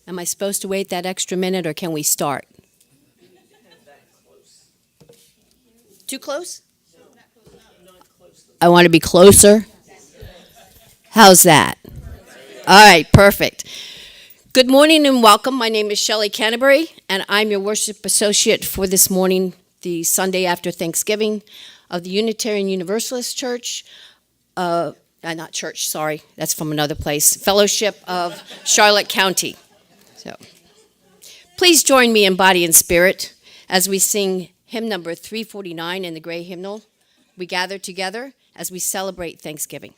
Am I supposed to wait that extra minute or can we start? Too close? I want to be closer. How's that? All right, perfect. Good morning and welcome. My name is Shelley Canterbury, and I'm your worship associate for this morning, the Sunday after Thanksgiving of the Unitarian Universalist Church. Not church, sorry, that's from another place. Fellowship of Charlotte County. So, please join me in body and spirit as we sing hymn number 349 in the gray hymnal. We gather together as we celebrate Thanksgiving.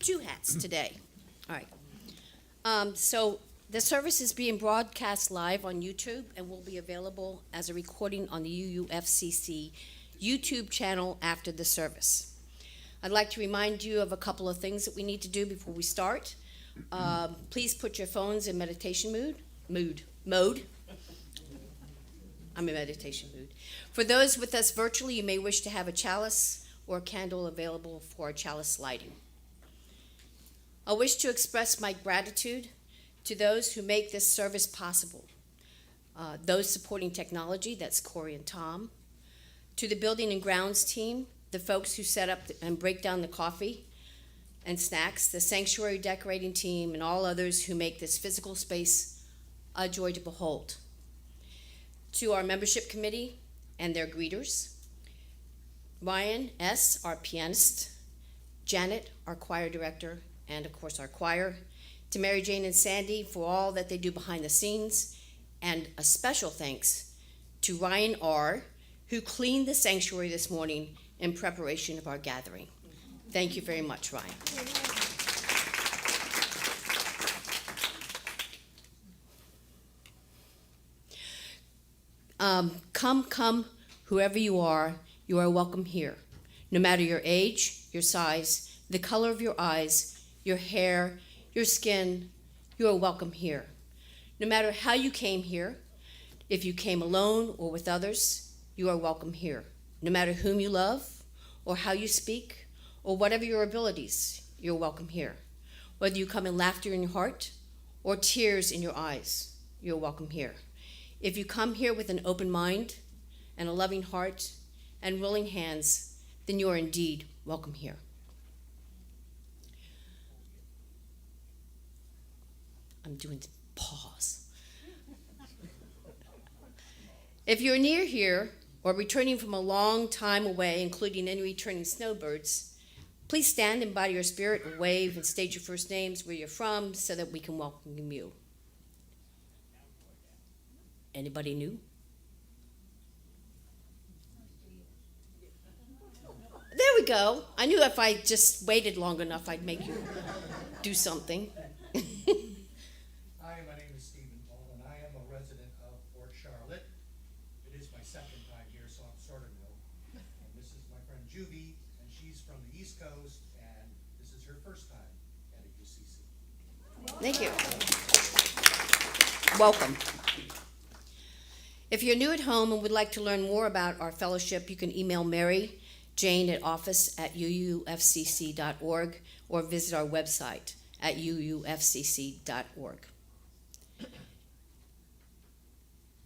Two hats today. All right. So the service is being broadcast live on YouTube and will be available as a recording on the UUFCC YouTube channel after the service. I'd like to remind you of a couple of things that we need to do before we start. Please put your phones in meditation mode. I'm in meditation mood. For those with us virtually, you may wish to have a chalice or a candle available for chalice lighting. I wish to express my gratitude to those who make this service possible. Those supporting technology, that's Corey and Tom. To the building and grounds team, the folks who set up and break down the coffee and snacks, the sanctuary decorating team, and all others who make this physical space a joy to behold. To our membership committee and their greeters, Ryan S., our pianist, Janet, our choir director, and of course our choir, to Mary Jane and Sandy for all that they do behind the scenes, and a special thanks to Ryan R., who cleaned the sanctuary this morning in preparation of our gathering. Thank you very much, Ryan. Come, whoever you are welcome here. No matter your age, your size, the color of your eyes, your hair, your skin, you are welcome here. No matter how you came here, if you came alone or with others, you are welcome here. No matter whom you love or how you speak or whatever your abilities, you're welcome here. Whether you come in laughter in your heart or tears in your eyes, you're welcome here. If you come here with an open mind and a loving heart and willing hands, then you are indeed welcome here. I'm doing pause. If you're near here or returning from a long time away, including any returning snowbirds, please stand in body or spirit or wave and state your first names, where you're from, so that we can welcome you. Anybody new? There we go. I knew if I just waited long enough, I'd make you do something. Hi, my name is Stephen Paul, and I am a resident of Fort Charlotte. It is my second time here, so I'm sort of new. And this is my friend Juvie, and she's from the East Coast, and this is her first time at a UCC. Thank you. Welcome. If you're new at home and would like to learn more about our fellowship, you can email Mary, Jane at office@uufcc.org, or visit our website at uufcc.org.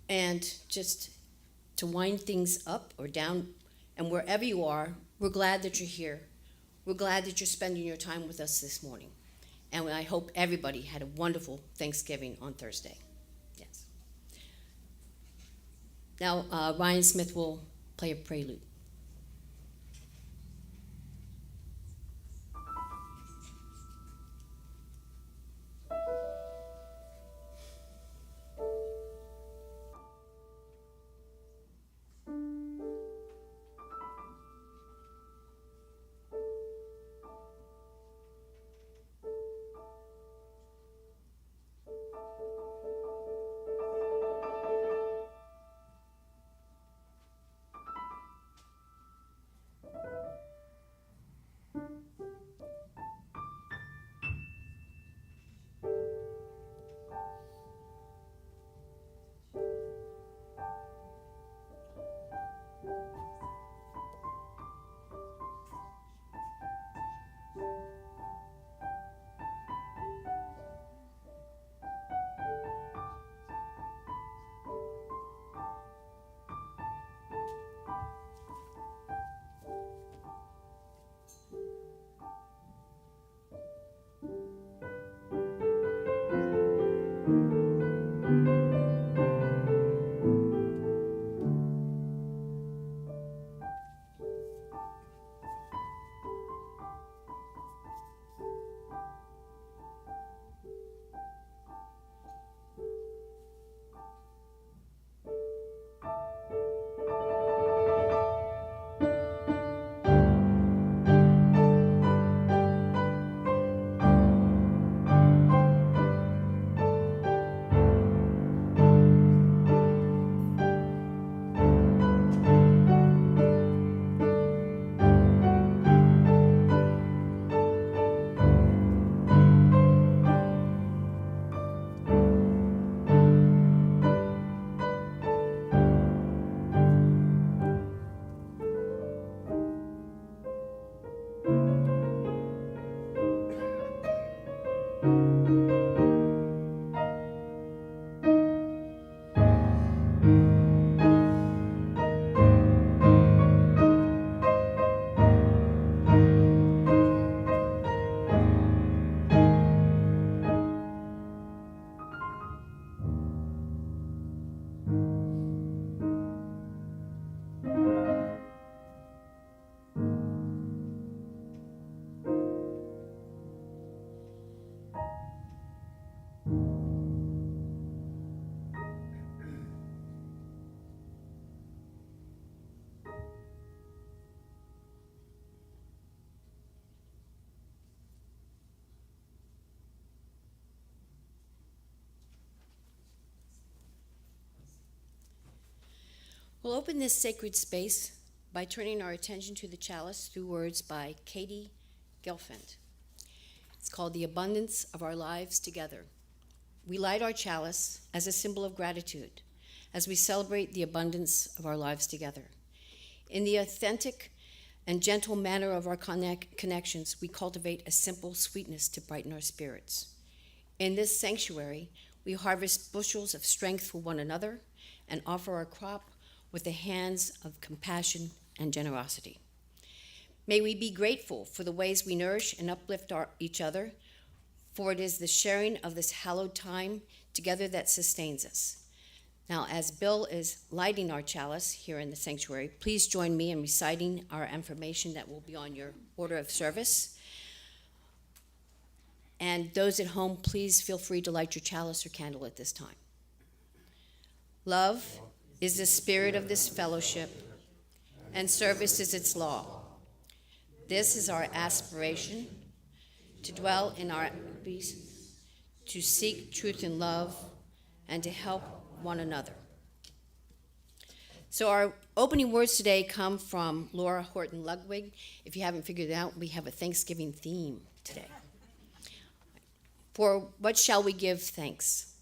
And just to wind things up or down, and wherever you are, we're glad that you're here. We're glad that you're spending your time with us this morning. And I hope everybody had a wonderful Thanksgiving on Thursday. Yes. Now, Ryan Smith will play a prelude. We'll open this sacred space by turning our attention to the chalice through words by Katie Gelfand. It's called The Abundance of Our Lives Together. We light our chalice as a symbol of gratitude as we celebrate the abundance of our lives together. In the authentic and gentle manner of our connections, we cultivate a simple sweetness to brighten our spirits. In this sanctuary, we harvest bushels of strength for one another and offer our crop with the hands of compassion and generosity. May we be grateful for the ways we nourish and uplift each other, for it is the sharing of this hallowed time together that sustains us. Now, as Bill is lighting our chalice here in the sanctuary, please join me in reciting our affirmation that will be on your order of service. And those at home, please feel free to light your chalice or candle at this time. Love is the spirit of this fellowship, and service is its law. This is our aspiration, to dwell in our peace, to seek truth and love, and to help one another. So our opening words today come from Laura Horton Ludwig. If you haven't figured it out, we have a Thanksgiving theme today. For what shall we give thanks?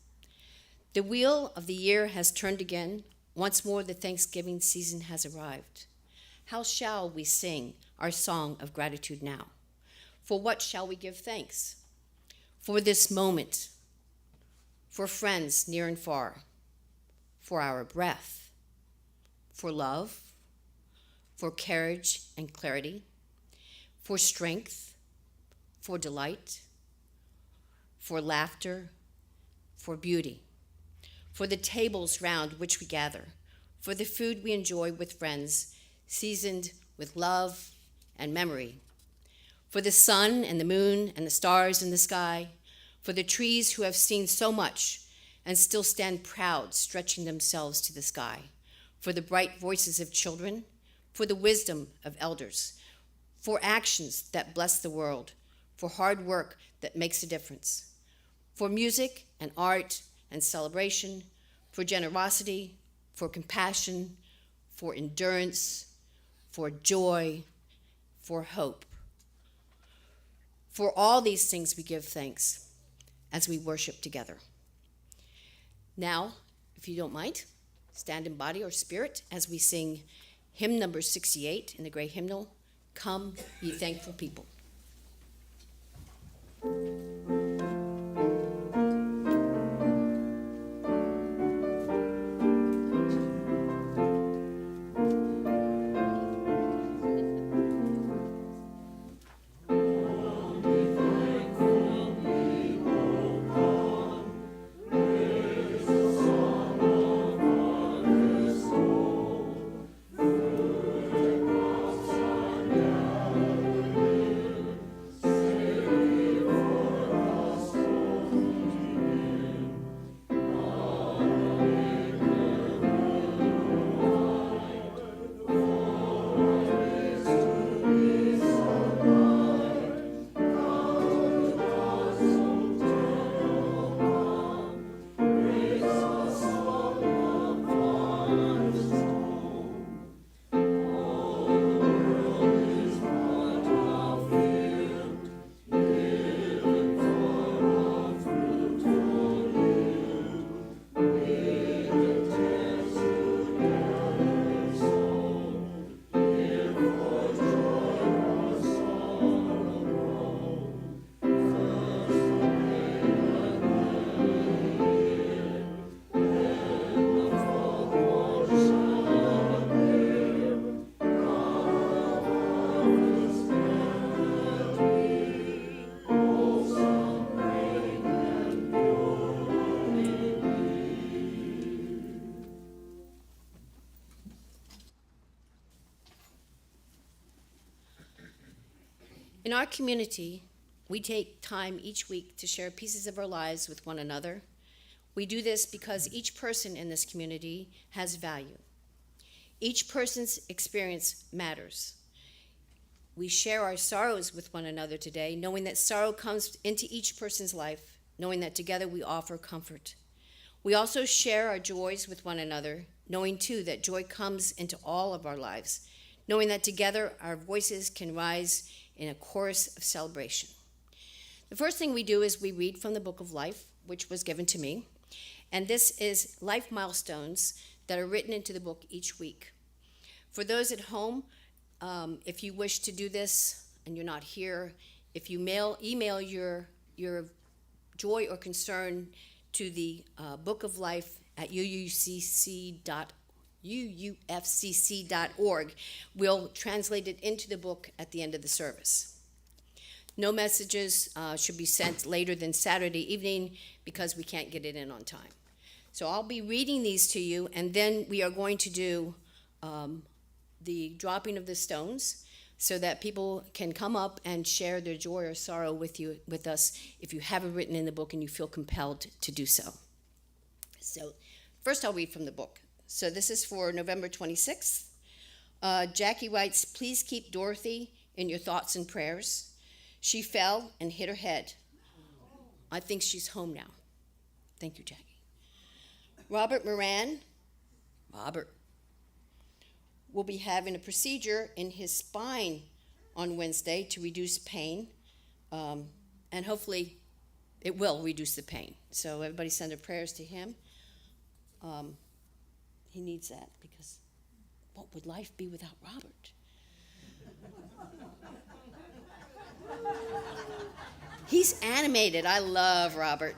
The wheel of the year has turned again. Once more, the Thanksgiving season has arrived. how shall we sing our song of gratitude now? For what shall we give thanks? For this moment, for friends near and far, for our breath, for love, for courage and clarity, for strength, for delight, for laughter, for beauty, for the tables round which we gather, for the food we enjoy with friends, seasoned with love and memory, for the sun and the moon and the stars in the sky, for the trees who have seen so much and still stand proud, stretching themselves to the sky, for the bright voices of children, for the wisdom of elders, for actions that bless the world, for hard work that makes a difference, for music and art and celebration, for generosity, for compassion, for endurance, for joy, for hope. For all these things we give thanks as we worship together. Now, if you don't mind, stand in body or spirit as we sing hymn number 68 in the great hymnal, Come, Ye Thankful People. In our community, we take time each week to share pieces of our lives with one another. We do this because each person in this community has value. Each person's experience matters. We share our sorrows with one another today, knowing that sorrow comes into each person's life, knowing that together we offer comfort. We also share our joys with one another, knowing too that joy comes into all of our lives, knowing that together our voices can rise in a chorus of celebration. The first thing we do is we read from the Book of Life, which was given to me, and this is life milestones that are written into the book each week. For those at home, if you wish to do this and you're not here, if you email your joy or concern to the Book of Life at UUFCC.org, we'll translate it into the book at the end of the service. No messages should be sent later than Saturday evening because we can't get it in on time. So I'll be reading these to you, and then we are going to do the dropping of the stones so that people can come up and share their joy or sorrow with us if you have it written in the book and you feel compelled to do so. So first I'll read from the book. So this is for November 26th. Jackie writes, "Please keep Dorothy in your thoughts and prayers. She fell and hit her head. I think she's home now." Thank you, Jackie. Robert Moran, will be having a procedure in his spine on Wednesday to reduce pain, and hopefully it will reduce the pain. So everybody send their prayers to him. He needs that because what would life be without Robert? He's animated. I love Robert.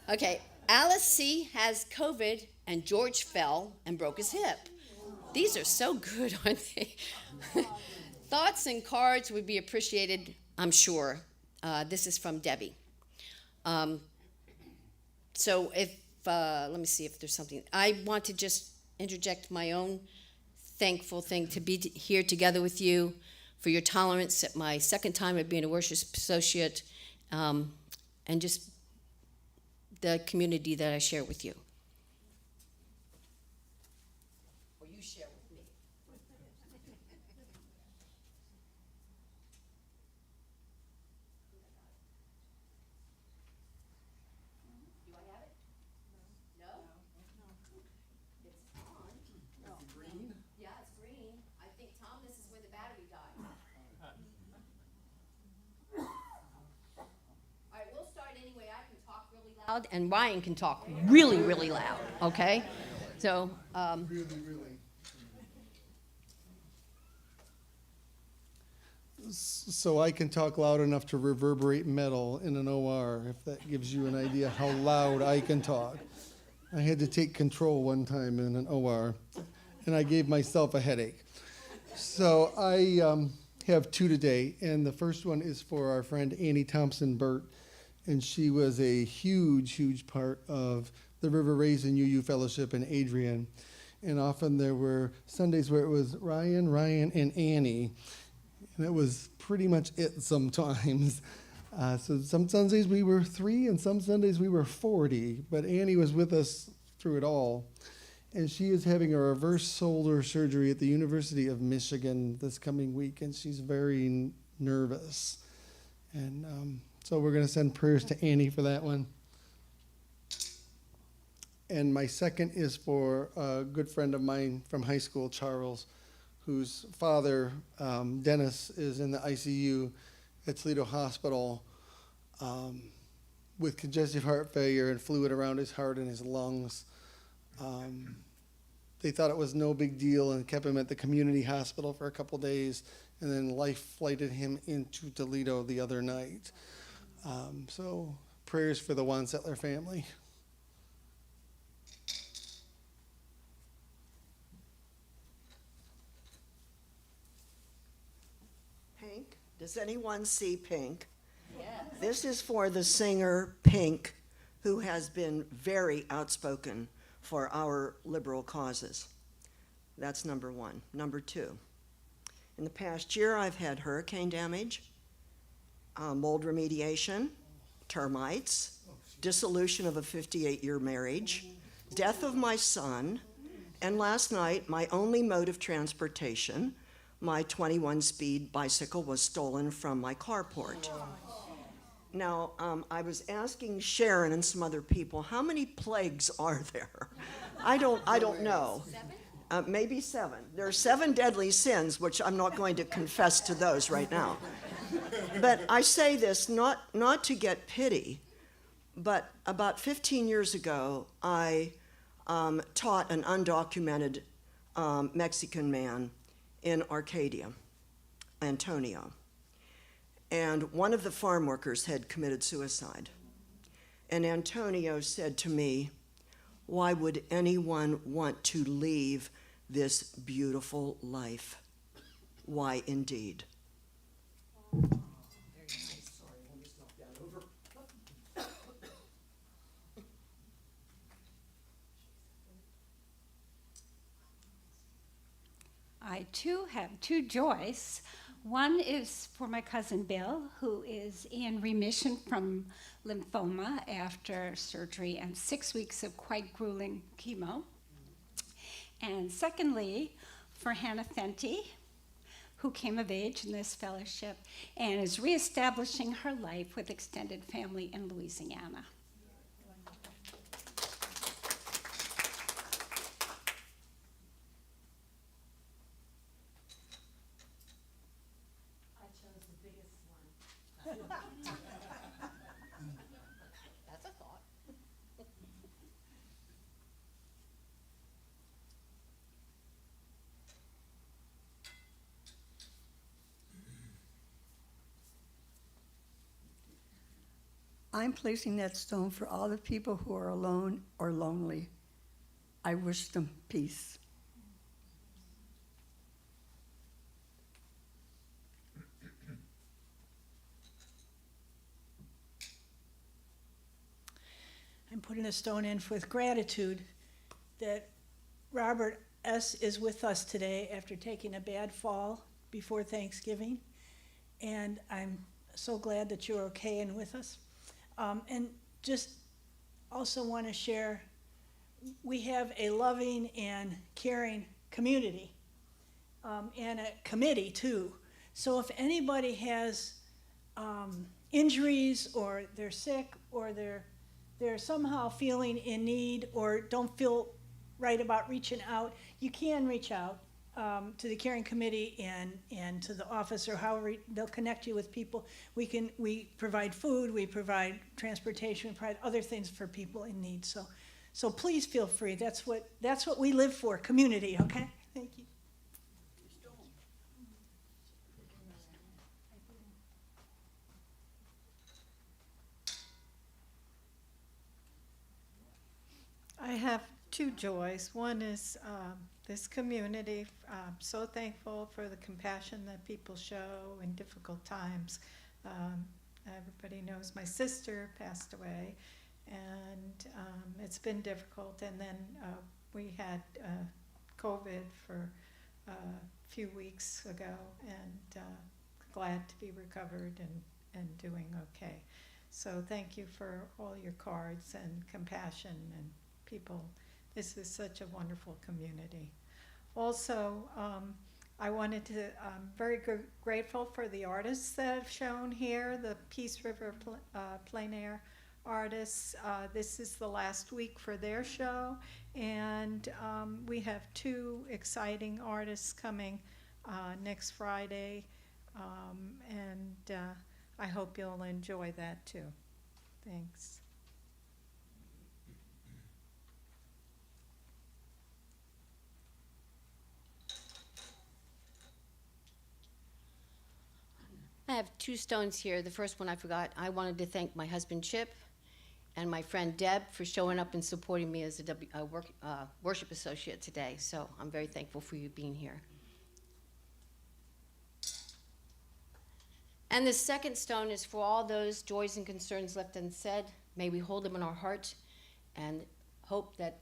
Okay, Alice C. has COVID, and George fell and broke his hip. These are so good, aren't they? Thoughts and cards would be appreciated, I'm sure. This is from Debbie. Um, so let me see if there's something. I want to just interject my own thankful thing to be here together with you, for your tolerance at my second time of being a worship associate, and just the community that I share with you. Or you share with me. Do I have it? No? It's on. Is it green? Yeah, it's green. I think, Tom, this is where the battery died. All right, we'll start anyway. I can talk really loud, and Ryan can talk really, really loud, okay? So, Really, really. So I can talk loud enough to reverberate metal in an OR, if that gives you an idea how loud I can talk. I had to take control one time in an OR, and I gave myself a headache. So I have two today, and the first one is for our friend Annie Thompson-Burt, and she was a huge, huge part of the River Raisin UU Fellowship in Adrian. And often there were Sundays where it was Ryan, and Annie, and it was pretty much it sometimes. So some Sundays we were 3, and some Sundays we were 40, but Annie was with us through it all. And she is having a reverse shoulder surgery at the University of Michigan this coming week, and she's very nervous. And so we're going to send prayers to Annie for that one. And my second is for a good friend of mine from high school, Charles, whose father, Dennis, is in the ICU at Toledo Hospital with congestive heart failure and fluid around his heart and his lungs. They thought it was no big deal and kept him at the community hospital for a couple days, and then life flighted him into Toledo the other night. So prayers for the Wansettler family. Pink? Does anyone see Pink? yes. This is for the singer Pink, who has been very outspoken for our liberal causes. That's number one. Number two, in the past year I've had hurricane damage, mold remediation, termites, dissolution of a 58-year marriage, death of my son, and last night my only mode of transportation, my 21-speed bicycle, was stolen from my carport. Now, I was asking Sharon and some other people, how many plagues are there? I don't know. 7? Maybe 7. There are 7 deadly sins, which I'm not going to confess to those right now. But I say this not to get pity, but about 15 years ago, I taught an undocumented Mexican man in Arcadia, Antonio. And one of the farm workers had committed suicide. And Antonio said to me, "Why would anyone want to leave this beautiful life? Why indeed?" Very nice. Sorry, let me stop that over. I too have 2 joys. One is for my cousin Bill, who is in remission from lymphoma after surgery and 6 weeks of quite grueling chemo. And secondly, for Hannah Fenty, who came of age in this fellowship and is reestablishing her life with extended family in Louisiana. That's a thought. I'm placing that stone for all the people who are alone or lonely. I wish them peace. I'm putting a stone in with gratitude that Robert S. is with us today after taking a bad fall before Thanksgiving. And I'm so glad that you're okay and with us. And just also want to share, we have a loving and caring community and a committee too. So if anybody has injuries or they're sick or they're somehow feeling in need or don't feel right about reaching out, you can reach out to the caring committee and to the office, or however they'll connect you with people. We provide food, we provide transportation, we provide other things for people in need. So please feel free. That's what we live for, community, okay? Thank you. I have two joys. One is this community. I'm so thankful for the compassion that people show in difficult times. Everybody knows my sister passed away, and it's been difficult. And then we had COVID for a few weeks ago, and glad to be recovered and doing okay. So thank you for all your cards and compassion and people. This is such a wonderful community. Also, I wanted to, I'm very grateful for the artists that have shown here, the Peace River plein air artists. This is the last week for their show, and we have two exciting artists coming next Friday, and I hope you'll enjoy that too. Thanks. I have two stones here. The first one I forgot. I wanted to thank my husband Chip and my friend Deb for showing up and supporting me as a worship associate today. So I'm very thankful for you being here. And the second stone is for all those joys and concerns left unsaid. May we hold them in our heart and hope that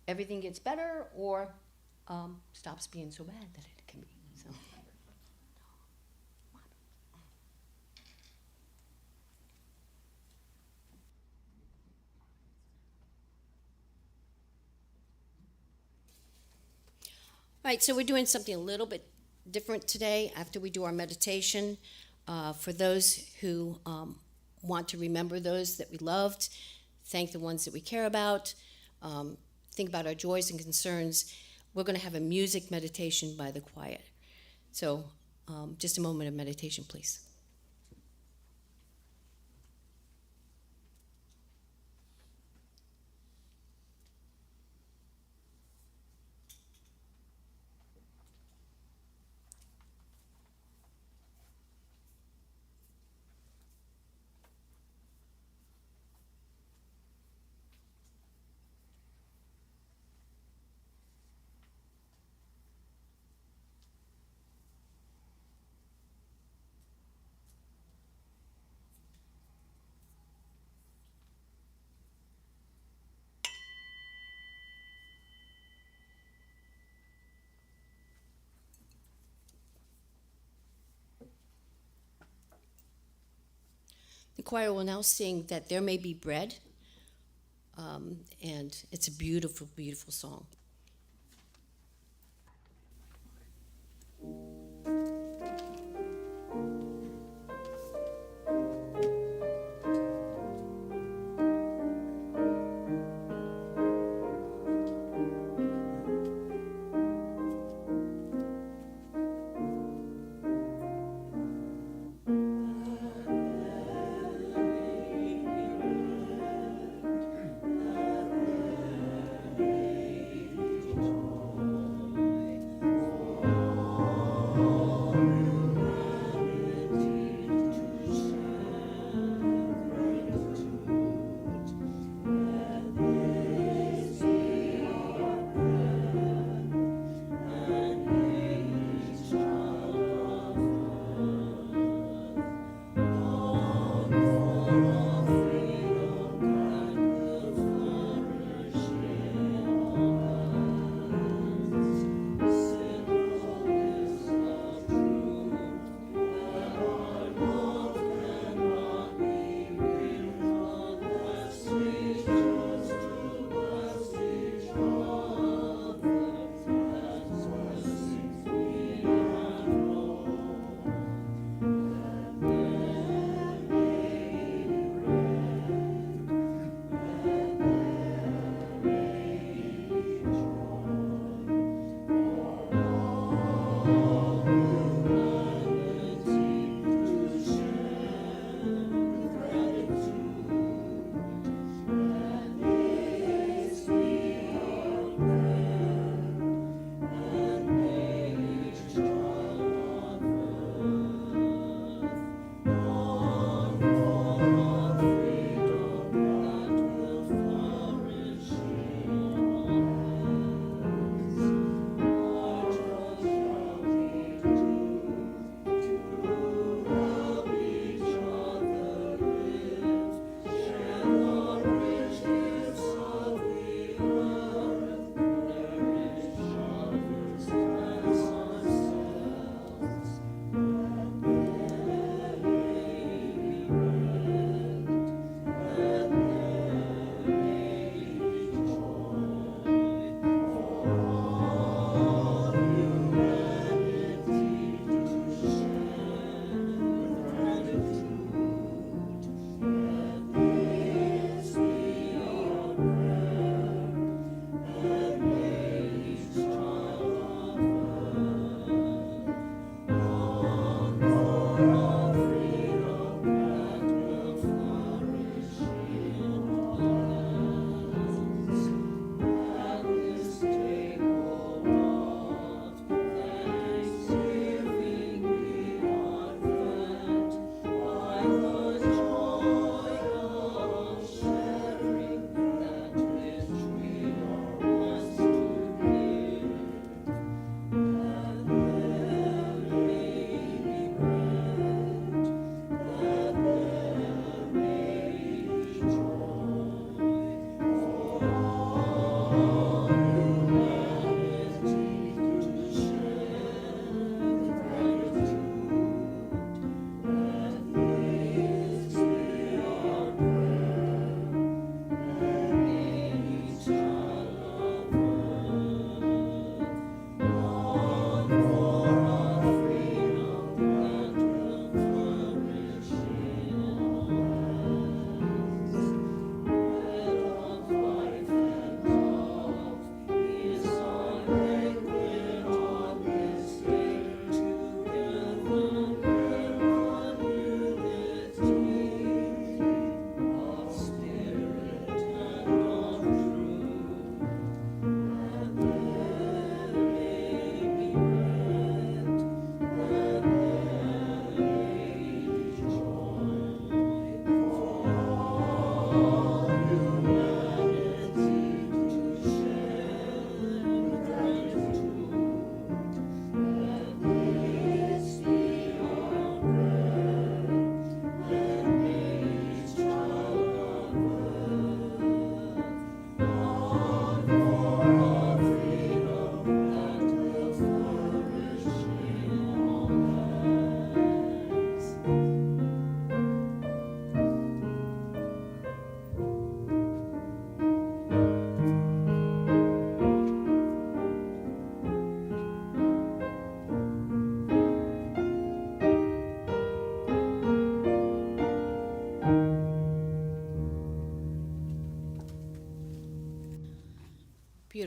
everything gets better or stops being so bad that it can be. So. All right, so we're doing something a little bit different today after we do our meditation. For those who want to remember those that we loved, thank the ones that we care about, think about our joys and concerns, we're going to have a music meditation by the choir. So just a moment of meditation, please. The choir will now sing That There May Be Bread, and it's a beautiful, beautiful song.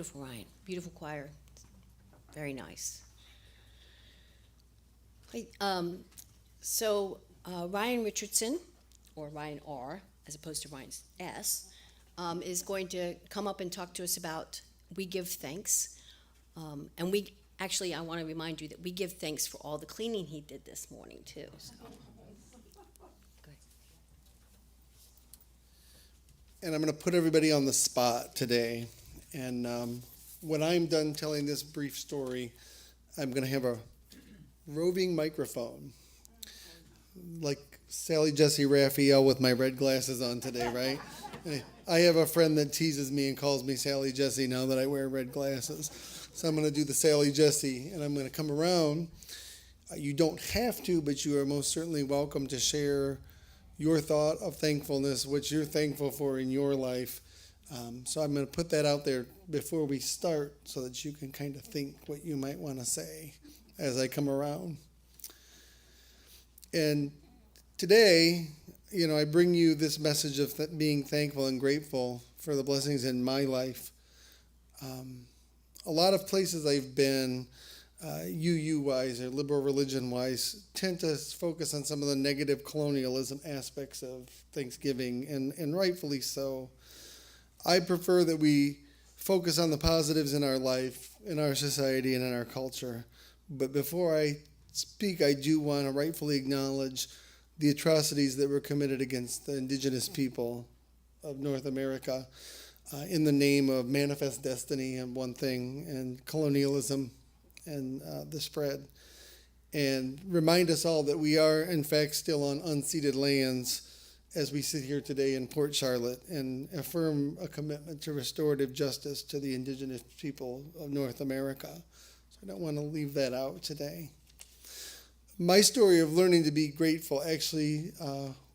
Beautiful, Ryan. Beautiful choir. Very nice. Hey, Ryan Richardson, or Ryan R, as opposed to Ryan S, is going to come up and talk to us about We Give Thanks. And I want to remind you that we give thanks for all the cleaning he did this morning, too. So. Good. And I'm going to put everybody on the spot today. And when I'm done telling this brief story, I'm going to have a roving microphone, like Sally Jesse Raphael with my red glasses on today, right? I have a friend that teases me and calls me Sally Jesse now that I wear red glasses. So I'm going to do the Sally Jesse, and I'm going to come around. You don't have to, but you are most certainly welcome to share your thought of thankfulness, what you're thankful for in your life. So I'm going to put that out there before we start so that you can kind of think what you might want to say as I come around. And today, I bring you this message of being thankful and grateful for the blessings in my life. A lot of places I've been, UU-wise or liberal religion-wise, tend to focus on some of the negative colonialism aspects of Thanksgiving, and rightfully so. I prefer that we focus on the positives in our life, in our society, and in our culture. But before I speak, I do want to rightfully acknowledge the atrocities that were committed against the indigenous people of North America in the name of manifest destiny and one thing, and colonialism and the spread. And remind us all that we are, in fact, still on unceded lands as we sit here today in Port Charlotte, and affirm a commitment to restorative justice to the indigenous people of North America. So I don't want to leave that out today. My story of learning to be grateful actually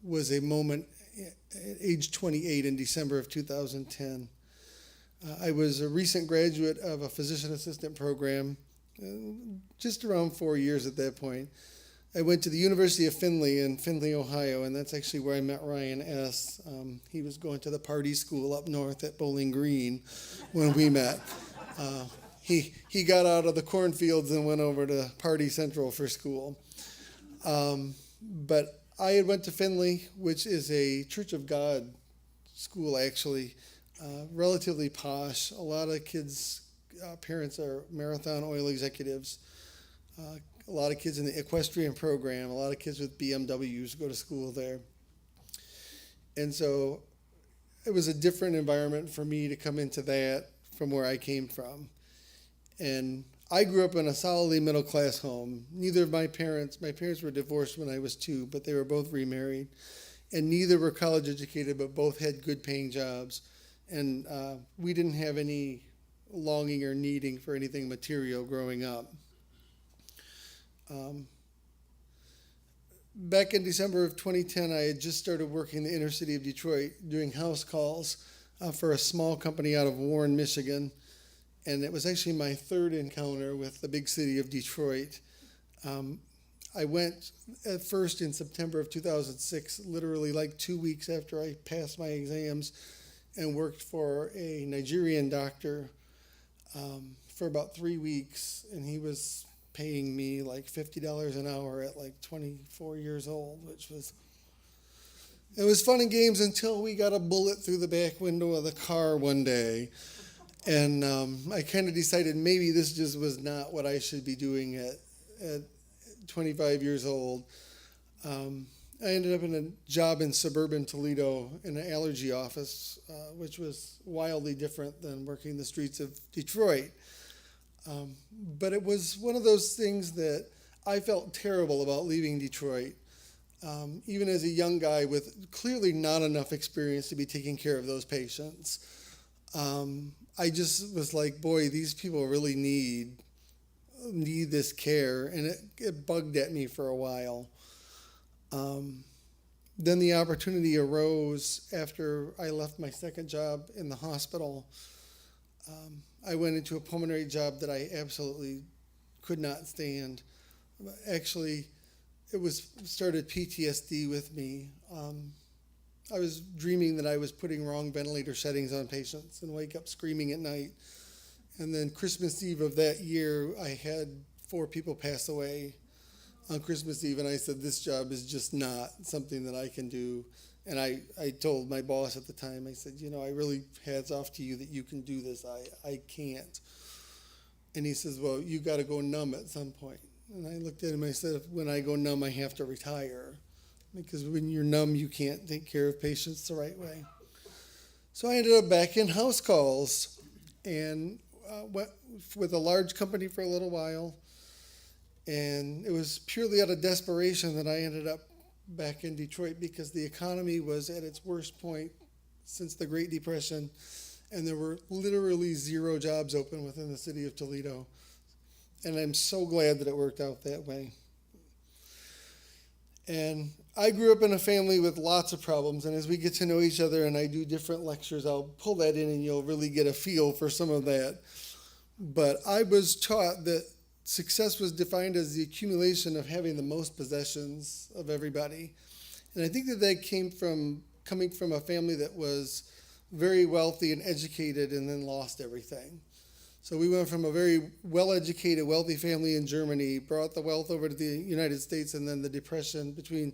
was a moment at age 28 in December of 2010. I was a recent graduate of a physician assistant program, just around 4 years at that point. I went to the University of Findlay in Findlay, Ohio, and that's actually where I met Ryan S. He was going to the party school up north at Bowling Green when we met. He got out of the cornfields and went over to Party Central for school. But I had went to Findlay, which is a Church of God school, actually, relatively posh. A lot of kids' parents are Marathon Oil executives. A lot of kids in the equestrian program. A lot of kids with BMWs go to school there. And so it was a different environment for me to come into that from where I came from. And I grew up in a solidly middle-class home. Neither of my parents were divorced when I was 2, but they were both remarried. And neither were college educated, but both had good-paying jobs. And we didn't have any longing or needing for anything material growing up. Back in December of 2010, I had just started working in the inner city of Detroit, doing house calls for a small company out of Warren, Michigan. And it was actually my third encounter with the big city of Detroit. I went at first in September of 2006, literally like 2 weeks after I passed my exams, and worked for a Nigerian doctor for about 3 weeks. And he was paying me like $50 an hour at like 24 years old, it was fun and games until we got a bullet through the back window of the car one day. And I kind of decided maybe this just was not what I should be doing at 25 years old. I ended up in a job in suburban Toledo in an allergy office, which was wildly different than working the streets of Detroit. But it was one of those things that I felt terrible about leaving Detroit, even as a young guy with clearly not enough experience to be taking care of those patients. I just was like, boy, these people really need this care, and it bugged at me for a while. Then the opportunity arose after I left my second job in the hospital. I went into a pulmonary job that I absolutely could not stand. Actually, it started PTSD with me. I was dreaming that I was putting wrong ventilator settings on patients and wake up screaming at night. And then Christmas Eve of that year, I had 4 people pass away on Christmas Eve, and I said, this job is just not something that I can do. And I told my boss at the time, I said, I really hats off to you that you can do this. I can't. And he says, well, you got to go numb at some point. And I looked at him, I said, when I go numb, I have to retire. Because when you're numb, you can't take care of patients the right way. So I ended up back in house calls and went with a large company for a little while. And it was purely out of desperation that I ended up back in Detroit because the economy was at its worst point since the Great Depression. And there were literally 0 jobs open within the city of Toledo. And I'm so glad that it worked out that way. And I grew up in a family with lots of problems, and as we get to know each other and I do different lectures, I'll pull that in and you'll really get a feel for some of that. But I was taught that success was defined as the accumulation of having the most possessions of everybody. And I think that came from coming from a family that was very wealthy and educated and then lost everything. So we went from a very well-educated, wealthy family in Germany, brought the wealth over to the United States, and then the Depression. Between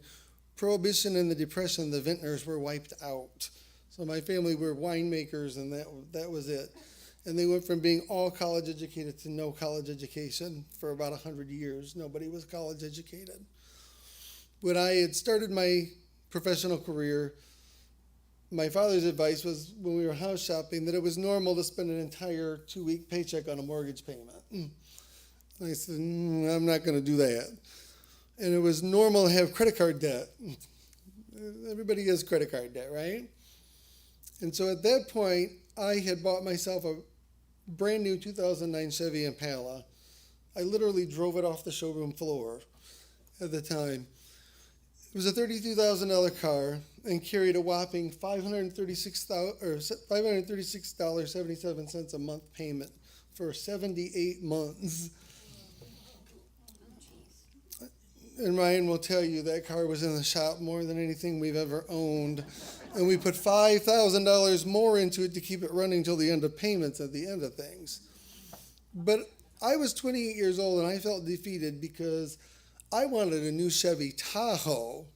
Prohibition and the Depression, the vintners were wiped out. So my family were winemakers, and that was it. And they went from being all college educated to no college education for about 100 years. Nobody was college educated. When I had started my professional career, my father's advice was when we were house shopping that it was normal to spend an entire 2-week paycheck on a mortgage payment. And I said, I'm not going to do that. And it was normal to have credit card debt. Everybody has credit card debt, right? And so at that point, I had bought myself a brand new 2009 Chevy Impala. I literally drove it off the showroom floor at the time. It was a $32,000 car and carried a whopping $536.77 a month payment for 78 months. And Ryan will tell you that car was in the shop more than anything we've ever owned. And we put $5,000 more into it to keep it running till the end of payments at the end of things. But I was 28 years old and I felt defeated because I wanted a new Chevy Tahoe,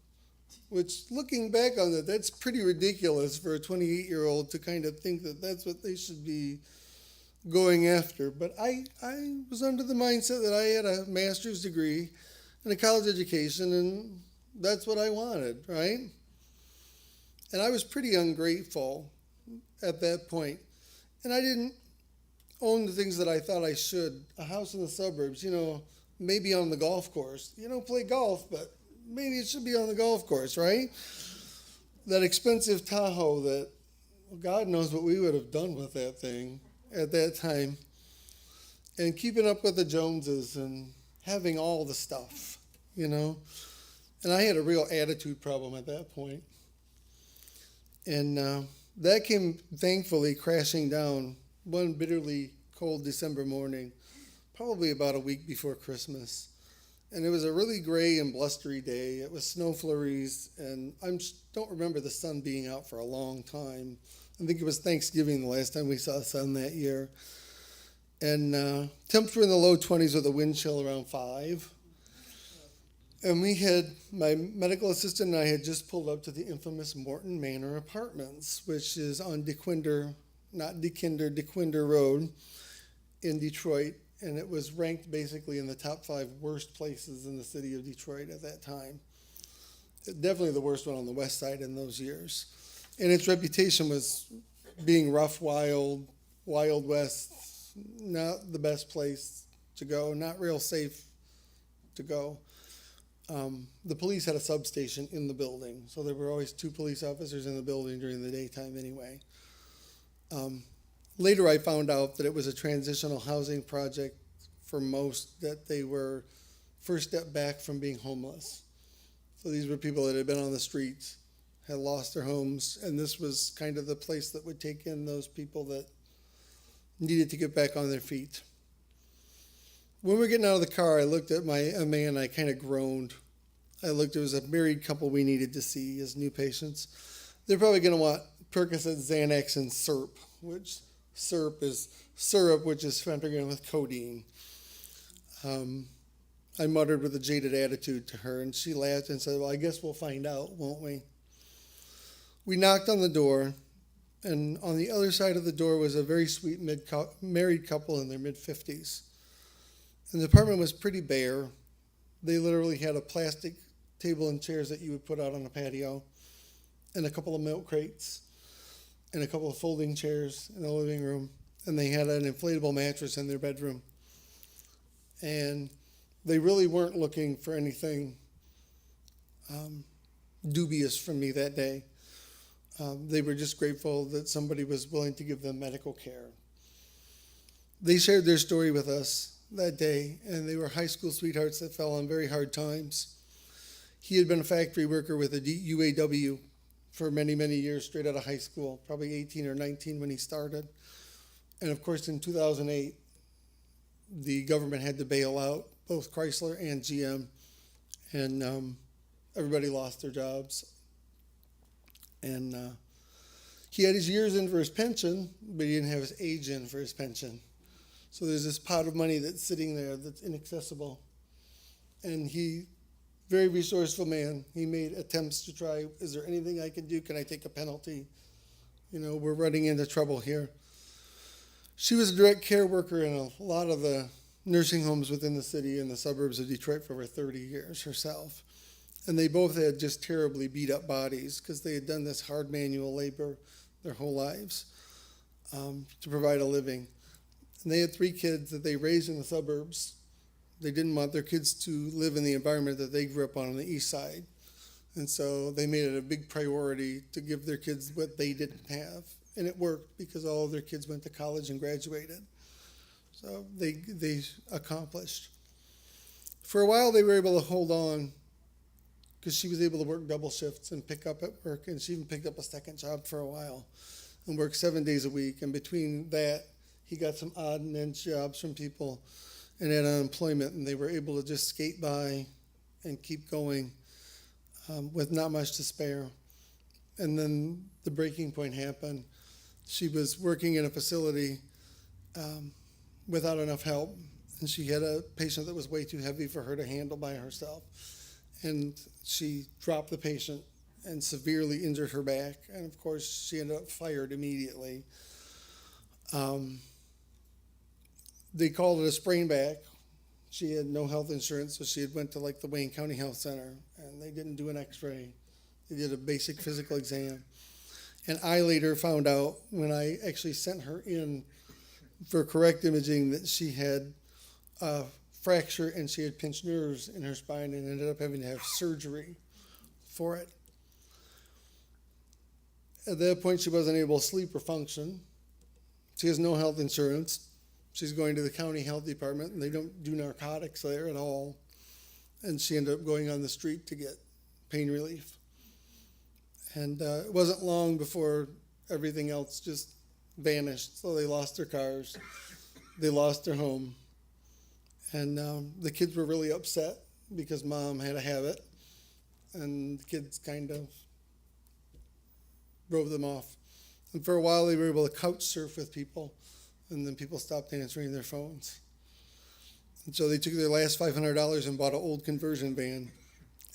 which looking back on that, that's pretty ridiculous for a 28-year-old to kind of think that that's what they should be going after. But I was under the mindset that I had a master's degree and a college education, and that's what I wanted, right? And I was pretty ungrateful at that point. And I didn't own the things that I thought I should. A house in the suburbs, maybe on the golf course. Play golf, but maybe it should be on the golf course, right? That expensive Tahoe that, God knows what we would have done with that thing at that time. And keeping up with the Joneses and having all the stuff, And I had a real attitude problem at that point. And that came, thankfully, crashing down one bitterly cold December morning, probably about a week before Christmas. And it was a really gray and blustery day. It was snow flurries, and I don't remember the sun being out for a long time. I think it was Thanksgiving the last time we saw the sun that year. And temps were in the low 20s with a wind chill around 5. And my medical assistant and I had just pulled up to the infamous Morton Manor Apartments, which is on DeQuinder Road in Detroit. And it was ranked basically in the top 5 worst places in the city of Detroit at that time. Definitely the worst one on the west side in those years. And its reputation was being rough, wild west, not the best place to go, not real safe to go. The police had a substation in the building, so there were always 2 police officers in the building during the daytime anyway. Later I found out that it was a transitional housing project for most, that they were first step back from being homeless. So these were people that had been on the streets, had lost their homes, and this was kind of the place that would take in those people that needed to get back on their feet. When we were getting out of the car, I looked at my MA and I kind of groaned. It was a married couple we needed to see as new patients. They're probably going to want Percocet, Xanax, and SERP, which SERP is syrup, which is phentergan with codeine. I muttered with a jaded attitude to her, and she laughed and said, well, I guess we'll find out, won't we? We knocked on the door, and on the other side of the door was a very sweet married couple in their mid-50s. And the apartment was pretty bare. They literally had a plastic table and chairs that you would put out on a patio, and a couple of milk crates, and a couple of folding chairs in the living room, and they had an inflatable mattress in their bedroom. And they really weren't looking for anything dubious from me that day. They were just grateful that somebody was willing to give them medical care. They shared their story with us that day, and they were high school sweethearts that fell on very hard times. He had been a factory worker with a UAW for many, many years straight out of high school, probably 18 or 19 when he started. And of course, in 2008, the government had to bail out both Chrysler and GM, and everybody lost their jobs. And he had his years in for his pension, but he didn't have his age in for his pension. So there's this pot of money that's sitting there that's inaccessible. And he, very resourceful man, he made attempts to try, is there anything I can do? Can I take a penalty? You know, we're running into trouble here. She was a direct care worker in a lot of the nursing homes within the city and the suburbs of Detroit for over 30 years herself. And they both had just terribly beat up bodies because they had done this hard manual labor their whole lives to provide a living. And they had 3 kids that they raised in the suburbs. They didn't want their kids to live in the environment that they grew up on the east side. And so they made it a big priority to give their kids what they didn't have. And it worked because all of their kids went to college and graduated. So they accomplished. For a while, they were able to hold on because she was able to work double shifts and pick up at work. And she even picked up a second job for a while and worked 7 days a week. And between that, he got some odd and end jobs from people and had unemployment. And they were able to just skate by and keep going with not much to spare. And then the breaking point happened. She was working in a facility without enough help, and she had a patient that was way too heavy for her to handle by herself. And she dropped the patient and severely injured her back, and of course she ended up fired immediately. They called it a sprain back. She had no health insurance, so she had went to like the Wayne County Health Center, and they didn't do an x-ray. They did a basic physical exam. And I later found out when I actually sent her in for correct imaging that she had a fracture and she had pinched nerves in her spine and ended up having to have surgery for it. At that point, she wasn't able to sleep or function. She has no health insurance. She's going to the county health department, and they don't do narcotics there at all. And she ended up going on the street to get pain relief. And it wasn't long before everything else just vanished. So they lost their cars, they lost their home. And the kids were really upset because mom had a habit, and the kids kind of drove them off. And for a while they were able to couch surf with people, and then people stopped answering their phones. And so they took their last $500 and bought an old conversion van.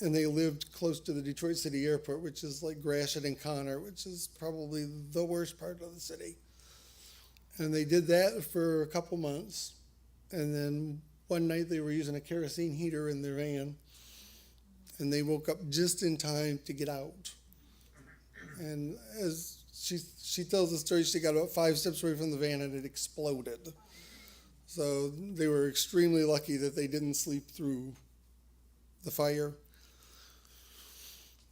And they lived close to the Detroit City Airport, which is like Gratiot and Connor, which is probably the worst part of the city. And they did that for a couple months. And then one night they were using a kerosene heater in their van. And they woke up just in time to get out. And as she tells the story, she got about 5 steps away from the van and it exploded. So they were extremely lucky that they didn't sleep through the fire.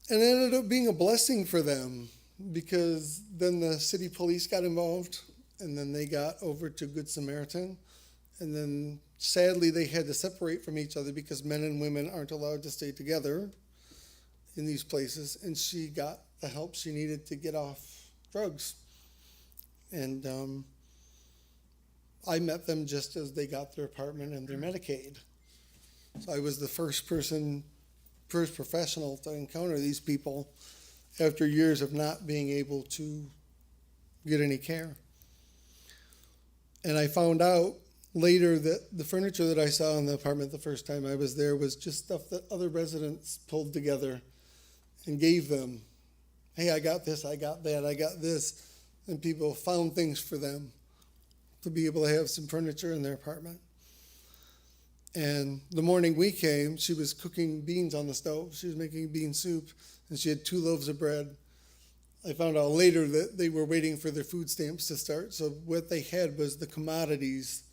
And it ended up being a blessing for them because then the city police got involved, and then they got over to Good Samaritan. And then sadly they had to separate from each other because men and women aren't allowed to stay together in these places. And she got the help she needed to get off drugs. And I met them just as they got their apartment and their Medicaid. So I was the first professional to encounter these people after years of not being able to get any care. And I found out later that the furniture that I saw in the apartment the first time I was there was just stuff that other residents pulled together and gave them. Hey, I got this, I got that, I got this. And people found things for them to be able to have some furniture in their apartment. And the morning we came, she was cooking beans on the stove. She was making bean soup, and she had 2 loaves of bread. I found out later that they were waiting for their food stamps to start, so what they had was the commodities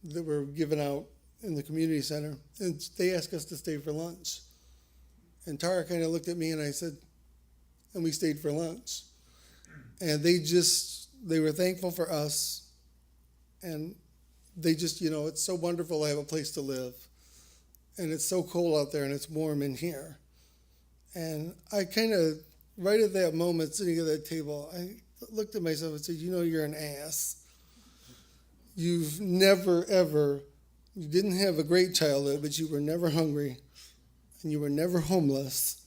that were given out in the community center, and they asked us to stay for lunch. And Tara kind of looked at me, and I said, and we stayed for lunch. And they were thankful for us, and they just, it's so wonderful to have a place to live. And it's so cold out there, and it's warm in here. And I kind of, right at that moment, sitting at that table, I looked at myself and said, you're an ass. You've never, ever, you didn't have a great childhood, but you were never hungry, and you were never homeless,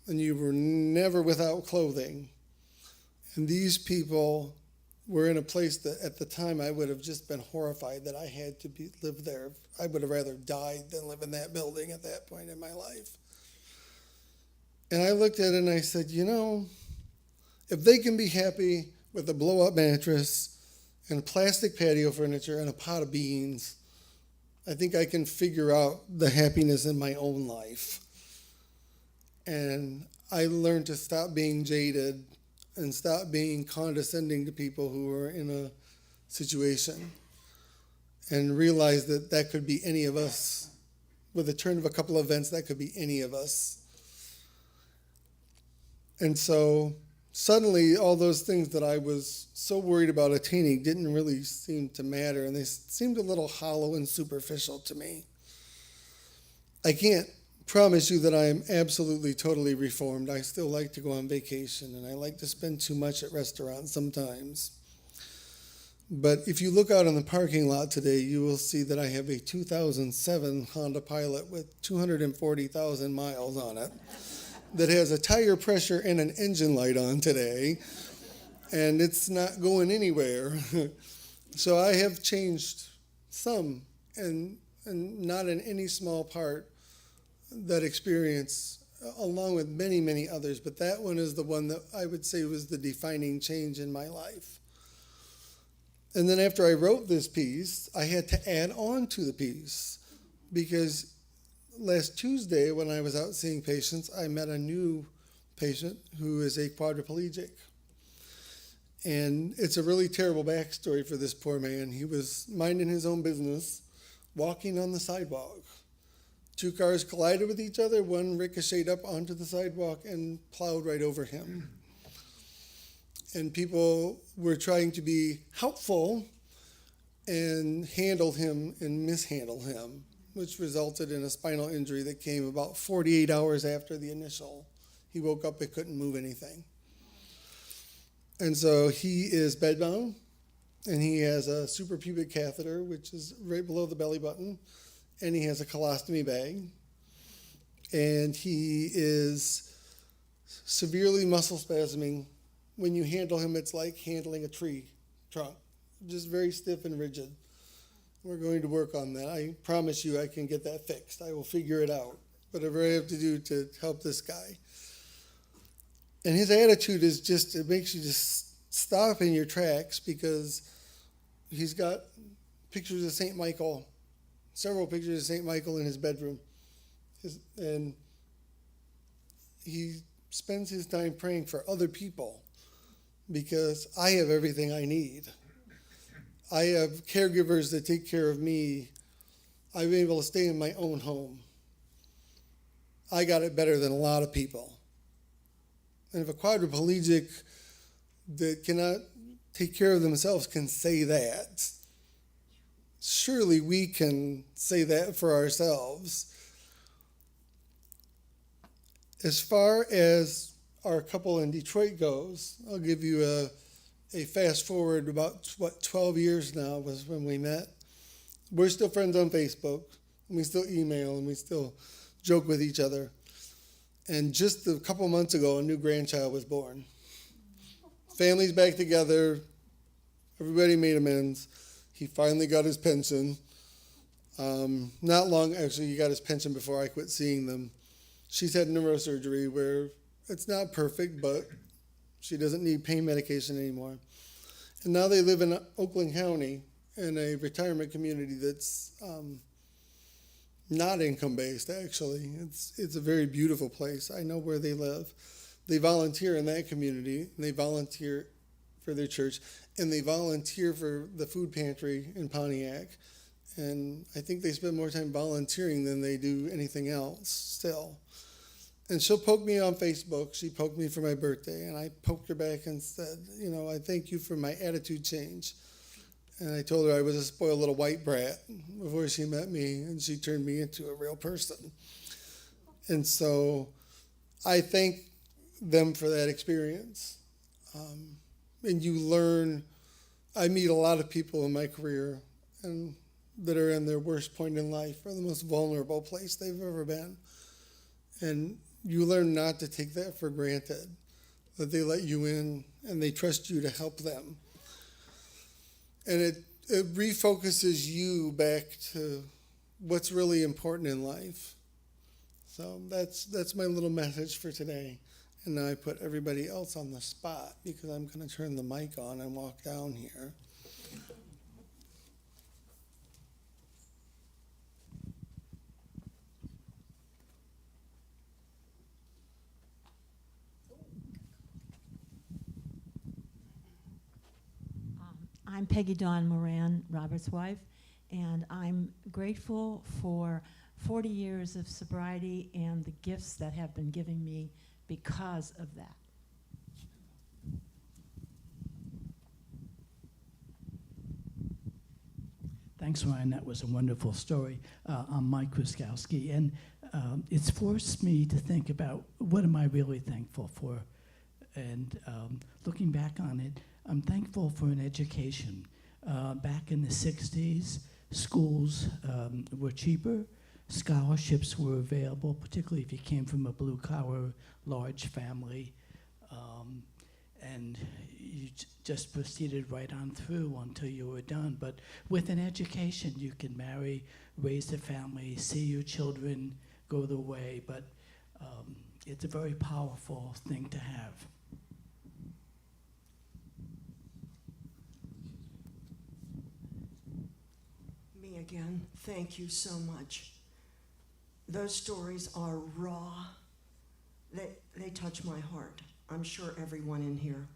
and you were never without clothing. And these people were in a place that at the time I would have just been horrified that I had to live there. I would have rather died than live in that building at that point in my life. And I looked at it and I said, if they can be happy with a blow-up mattress and plastic patio furniture and a pot of beans, I think I can figure out the happiness in my own life. And I learned to stop being jaded and stop being condescending to people who were in a situation, and realize that that could be any of us. With the turn of a couple of events, that could be any of us. And so suddenly all those things that I was so worried about attaining didn't really seem to matter, and they seemed a little hollow and superficial to me. I can't promise you that I am absolutely, totally reformed. I still like to go on vacation, and I like to spend too much at restaurants sometimes. But if you look out in the parking lot today, you will see that I have a 2007 Honda Pilot with 240,000 miles on it that has a tire pressure and an engine light on today, and it's not going anywhere. So I have changed some, and not in any small part, that experience, along with many, many others, but that one is the one that I would say was the defining change in my life. And then after I wrote this piece, I had to add on to the piece, because last Tuesday when I was out seeing patients, I met a new patient who is a quadriplegic. And it's a really terrible backstory for this poor man. He was minding his own business, walking on the sidewalk. 2 cars collided with each other, one ricocheted up onto the sidewalk and plowed right over him. And people were trying to be helpful and handle him and mishandle him, which resulted in a spinal injury that came about 48 hours after the initial. He woke up and couldn't move anything. And so he is bedbound, and he has a suprapubic catheter, which is right below the belly button, and he has a colostomy bag, and he is severely muscle spasming. When you handle him, it's like handling a tree trunk, just very stiff and rigid. We're going to work on that. I promise you I can get that fixed. I will figure it out, whatever I have to do to help this guy. And his attitude is just, it makes you just stop in your tracks, because he's got pictures of St. Michael, several pictures of St. Michael in his bedroom. And he spends his time praying for other people, because I have everything I need. I have caregivers that take care of me. I've been able to stay in my own home. I got it better than a lot of people. And if a quadriplegic that cannot take care of themselves can say that, surely we can say that for ourselves. As far as our couple in Detroit goes, I'll give you a fast forward about 12 years now was when we met. We're still friends on Facebook, and we still email, and we still joke with each other. And just a couple months ago, a new grandchild was born. Family's back together. Everybody made amends. He finally got his pension. Not long, actually, he got his pension before I quit seeing them. She's had neurosurgery where it's not perfect, but she doesn't need pain medication anymore. And now they live in Oakland County in a retirement community that's not income-based, actually. It's a very beautiful place. I know where they live. They volunteer in that community, and they volunteer for their church, and they volunteer for the food pantry in Pontiac. And I think they spend more time volunteering than they do anything else still. And she'll poke me on Facebook. She poked me for my birthday, and I poked her back and said, I thank you for my attitude change. And I told her I was a spoiled little white brat before she met me, and she turned me into a real person. And so I thank them for that experience. And you learn, I meet a lot of people in my career and that are in their worst point in life or the most vulnerable place they've ever been. And you learn not to take that for granted, that they let you in and they trust you to help them. And it refocuses you back to what's really important in life. So that's my little message for today. And now I put everybody else on the spot because I'm going to turn the mic on and walk down here. I'm Peggy Dawn Moran, Robert's wife, and I'm grateful for 40 years of sobriety and the gifts that have been given me because of that. Thanks, Ryan. That was a wonderful story. I'm Mike Kruskowski, and it's forced me to think about what am I really thankful for. And looking back on it, I'm thankful for an education. Back in the 60s, schools were cheaper. Scholarships were available, particularly if you came from a blue-collar, large family. And you just proceeded right on through until you were done. But with an education, you can marry, raise a family, see your children go the way. But it's a very powerful thing to have. Me again, thank you so much. Those stories are raw. They touch my heart. I'm sure everyone in here.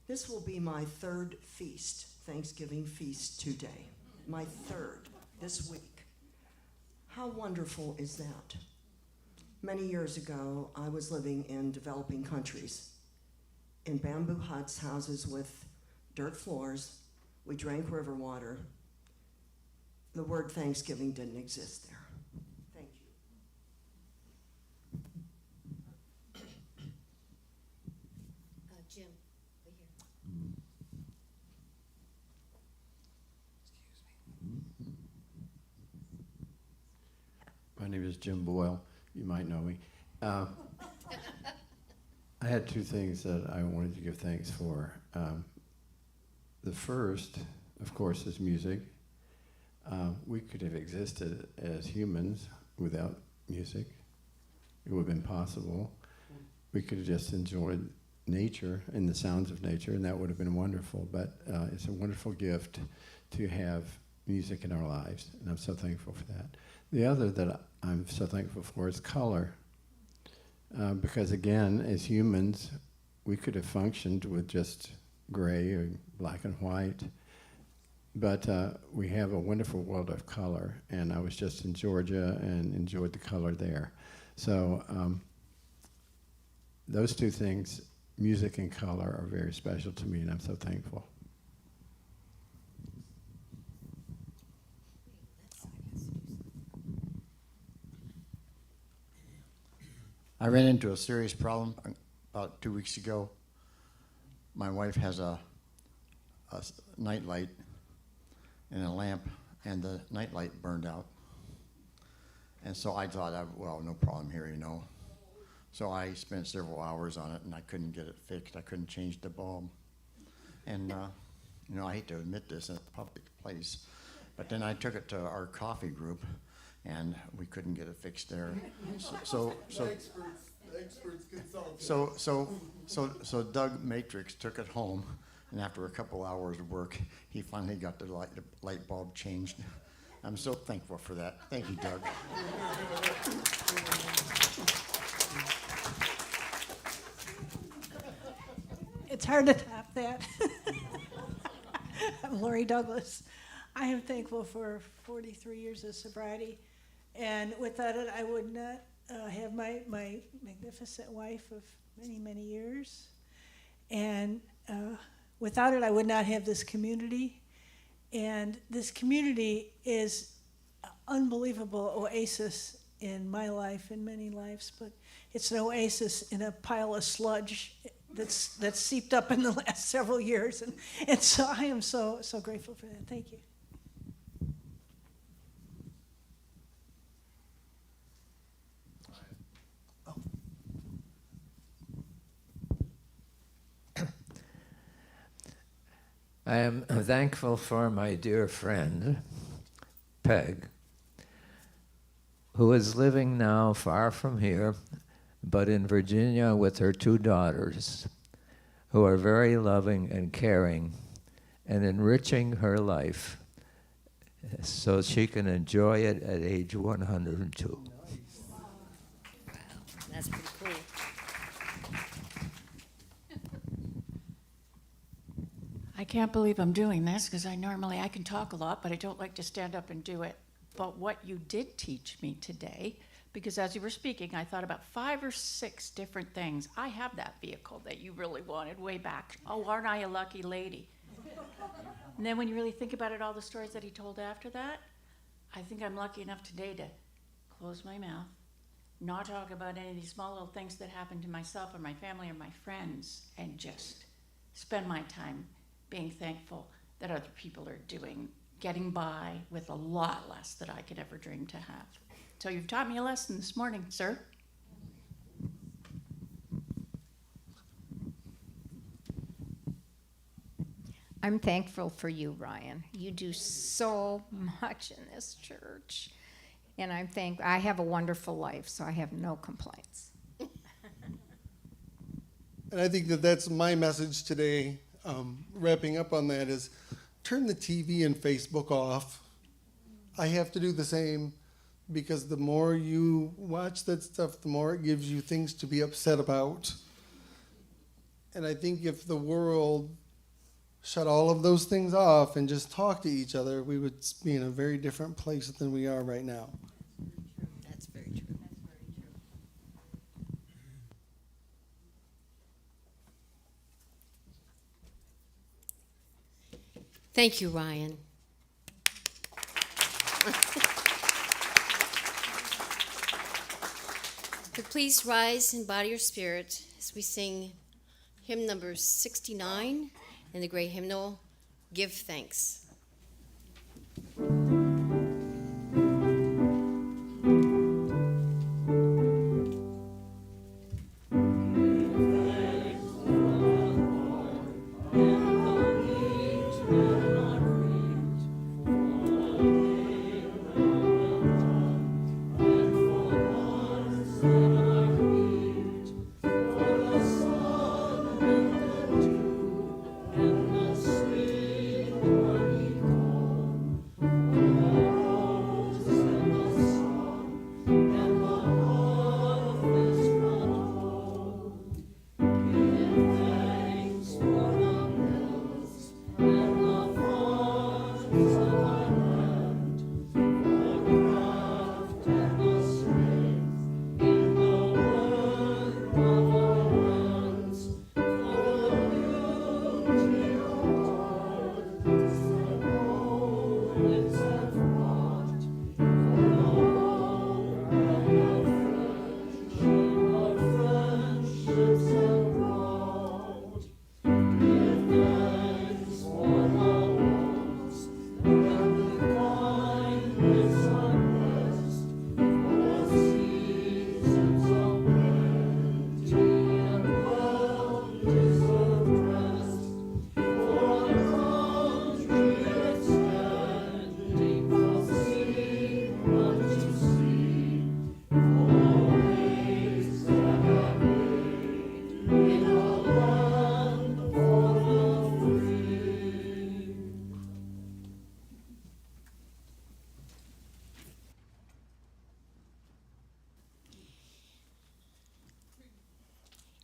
This will be my third feast, Thanksgiving feast today. My third this week. How wonderful is that? Many years ago, I was living in developing countries, in bamboo huts, houses with dirt floors. We drank river water. The word Thanksgiving didn't exist there. Thank you. Jim, right here. My name is Jim Boyle. You might know me. I had two things that I wanted to give thanks for. The first, of course, is music. We could have existed as humans without music. It would have been possible. We could have just enjoyed nature and the sounds of nature, and that would have been wonderful. But it's a wonderful gift to have music in our lives, and I'm so thankful for that. The other that I'm so thankful for is color. Because again, as humans, we could have functioned with just gray or black and white. But we have a wonderful world of color, and I was just in Georgia and enjoyed the color there. So those two things, music and color, are very special to me, and I'm so thankful. I ran into a serious problem about 2 weeks ago. My wife has a night light and a lamp, and the night light burned out. And so I thought, well, no problem here, you know. So I spent several hours on it, and I couldn't get it fixed. I couldn't change the bulb. And You know, I hate to admit this in a public place, but then I took it to our coffee group, and we couldn't get it fixed there. So Doug Matrix took it home, and after a couple hours of work, he finally got the light bulb changed. I'm so thankful for that. Thank you, Doug. It's hard to top that. I'm Lori Douglas. I am thankful for 43 years of sobriety, and without it, I would not have my magnificent wife of many, many years. And without it, I would not have this community. And this community is an unbelievable oasis in my life, in many lives, but it's an oasis in a pile of sludge that's seeped up in the last several years. And so I am so grateful for that. Thank you. I am thankful for my dear friend, Peg, who is living now far from here, but in Virginia with her 2 daughters, who are very loving and caring and enriching her life so she can enjoy it at age 102. That's pretty cool. I can't believe I'm doing this because I can talk a lot, but I don't like to stand up and do it. But what you did teach me today, because as you were speaking, I thought about 5 or 6 different things. I have that vehicle that you really wanted way back. Oh, aren't I a lucky lady? And then when you really think about it, all the stories that he told after that, I think I'm lucky enough today to close my mouth, not talk about any of these small little things that happened to myself or my family or my friends, and just spend my time being thankful that other people are getting by with a lot less than I could ever dream to have. So you've taught me a lesson this morning, sir. I'm thankful for you, Ryan. You do so much in this church. And I have a wonderful life, so I have no complaints. And I think that's my message today, wrapping up on that, is turn the TV and Facebook off. I have to do the same, because the more you watch that stuff, the more it gives you things to be upset about. And I think if the world shut all of those things off and just talk to each other, we would be in a very different place than we are right now. That's very true. Thank you, Ryan. So please rise in body or spirit as we sing hymn number 69 in the great hymnal, Give Thanks. Sweet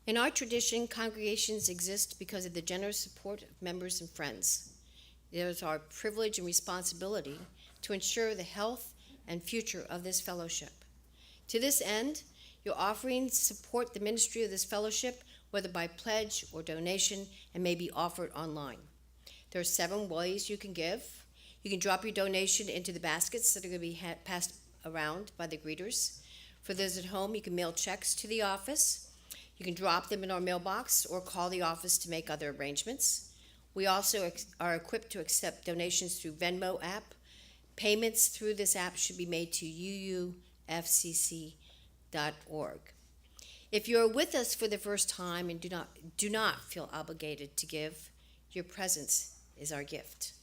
In our tradition, congregations exist because of the generous support of members and friends. It is our privilege and responsibility to ensure the health and future of this fellowship. To this end, your offerings support the ministry of this fellowship, whether by pledge or donation, and may be offered online. There are 7 ways you can give. You can drop your donation into the baskets that are going to be passed around by the greeters. For those at home, you can mail checks to the office. You can drop them in our mailbox or call the office to make other arrangements. We also are equipped to accept donations through Venmo app. Payments through this app should be made to UUFCC.org. If you are with us for the first time and do not feel obligated to give, your presence is our gift.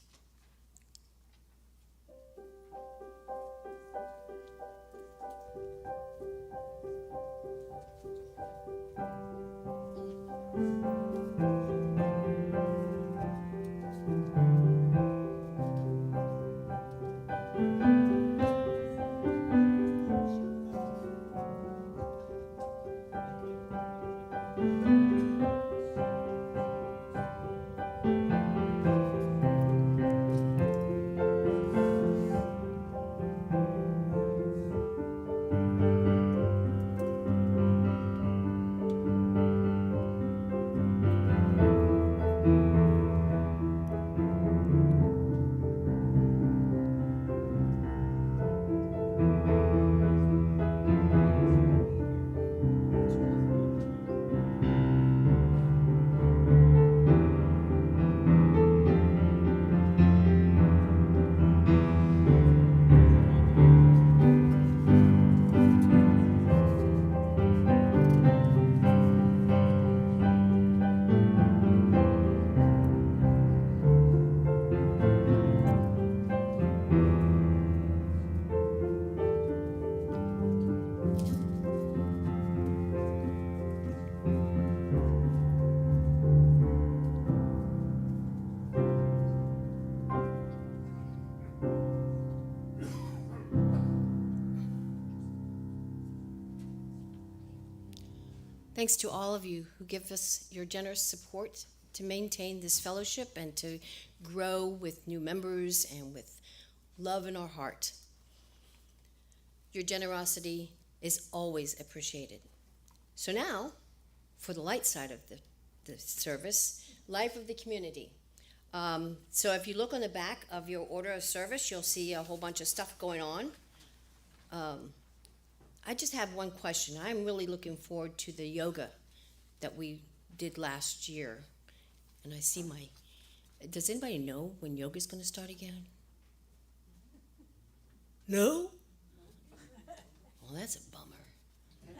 Thanks to all of you who give us your generous support to maintain this fellowship and to grow with new members and with love in our heart. Your generosity is always appreciated. So now, for the light side of the service, life of the community. So if you look on the back of your order of service, you'll see a whole bunch of stuff going on. I just have one question. I'm really looking forward to the yoga that we did last year. And I see does anybody know when yoga's going to start again? No? Well, that's a bummer. You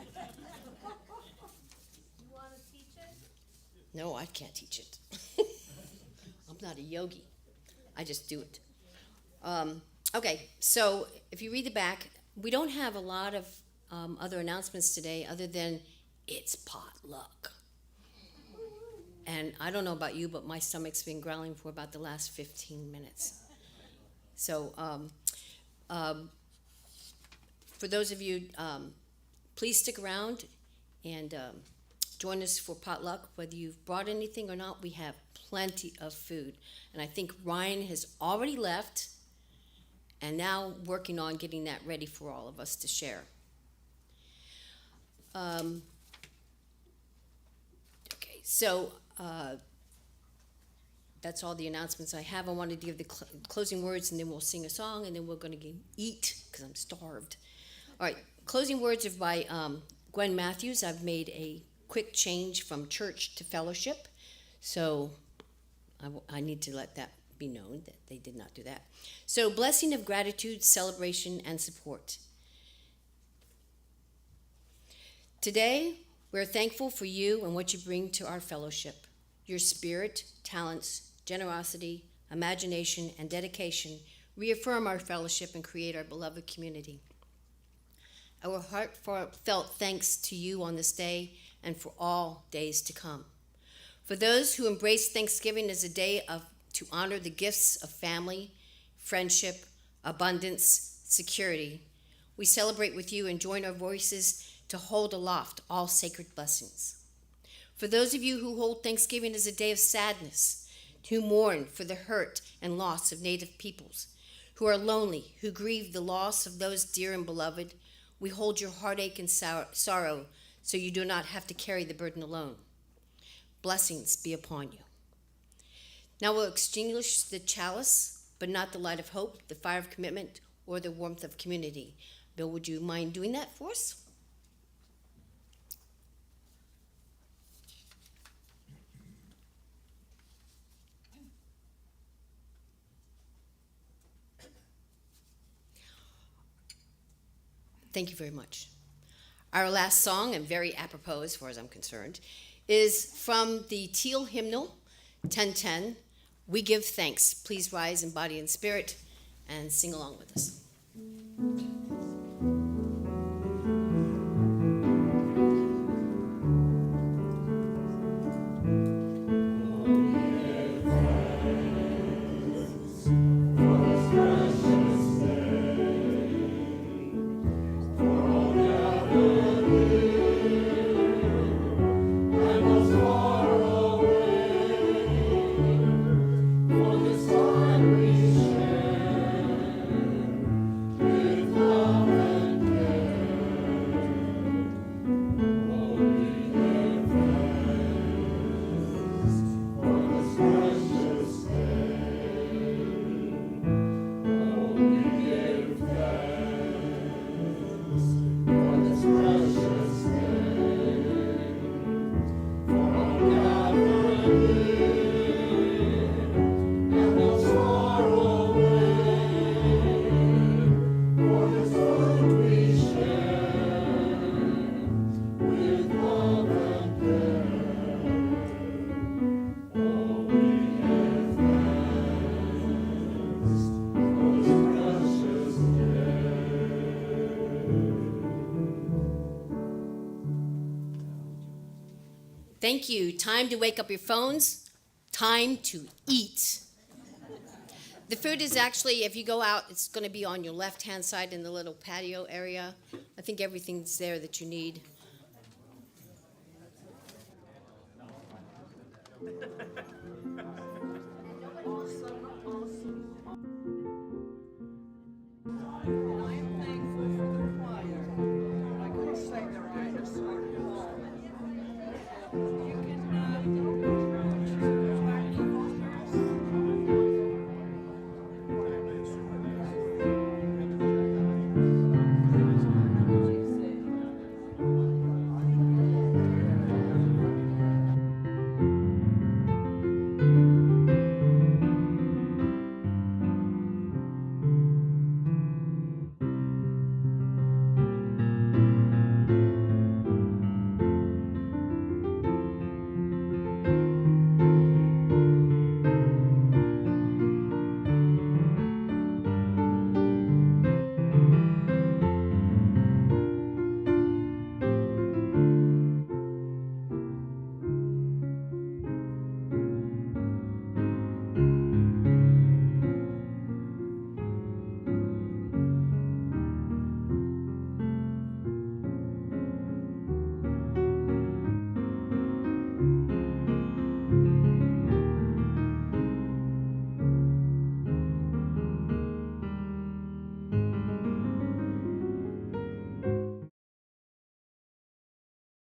want to teach it? No, I can't teach it. I'm not a yogi. I just do it. Okay, so if you read the back, we don't have a lot of other announcements today other than it's potluck. And I don't know about you, but my stomach's been growling for about the last 15 minutes. So for those of you, please stick around and join us for potluck. Whether you've brought anything or not, we have plenty of food. And I think Ryan has already left and now working on getting that ready for all of us to share. Okay, so that's all the announcements I have. I wanted to give the closing words, and then we'll sing a song, and then we're going to eat because I'm starved. All right, closing words are by Gwen Matthews. I've made a quick change from church to fellowship, so I need to let that be known that they did not do that. So, blessing of gratitude, celebration, and support. Today, we're thankful for you and what you bring to our fellowship. Your spirit, talents, generosity, imagination, and dedication reaffirm our fellowship and create our beloved community. Our heartfelt thanks to you on this day and for all days to come. For those who embrace Thanksgiving as a day to honor the gifts of family, friendship, abundance, security, we celebrate with you and join our voices to hold aloft all sacred blessings. For those of you who hold Thanksgiving as a day of sadness, who mourn for the hurt and loss of Native peoples, who are lonely, who grieve the loss of those dear and beloved, we hold your heartache and sorrow so you do not have to carry the burden alone. Blessings be upon you. Now we'll extinguish the chalice, but not the light of hope, the fire of commitment, or the warmth of community. Bill, would you mind doing that for us? Thank you very much. Our last song, and very apropos as far as I'm concerned, is from the Teal hymnal, 1010, We Give Thanks. Please rise in body and spirit and sing along with us. Thank you. Time to wake up your phones. Time to eat. The food is actually, if you go out, it's going to be on your left-hand side in the little patio area. I think everything's there that you need.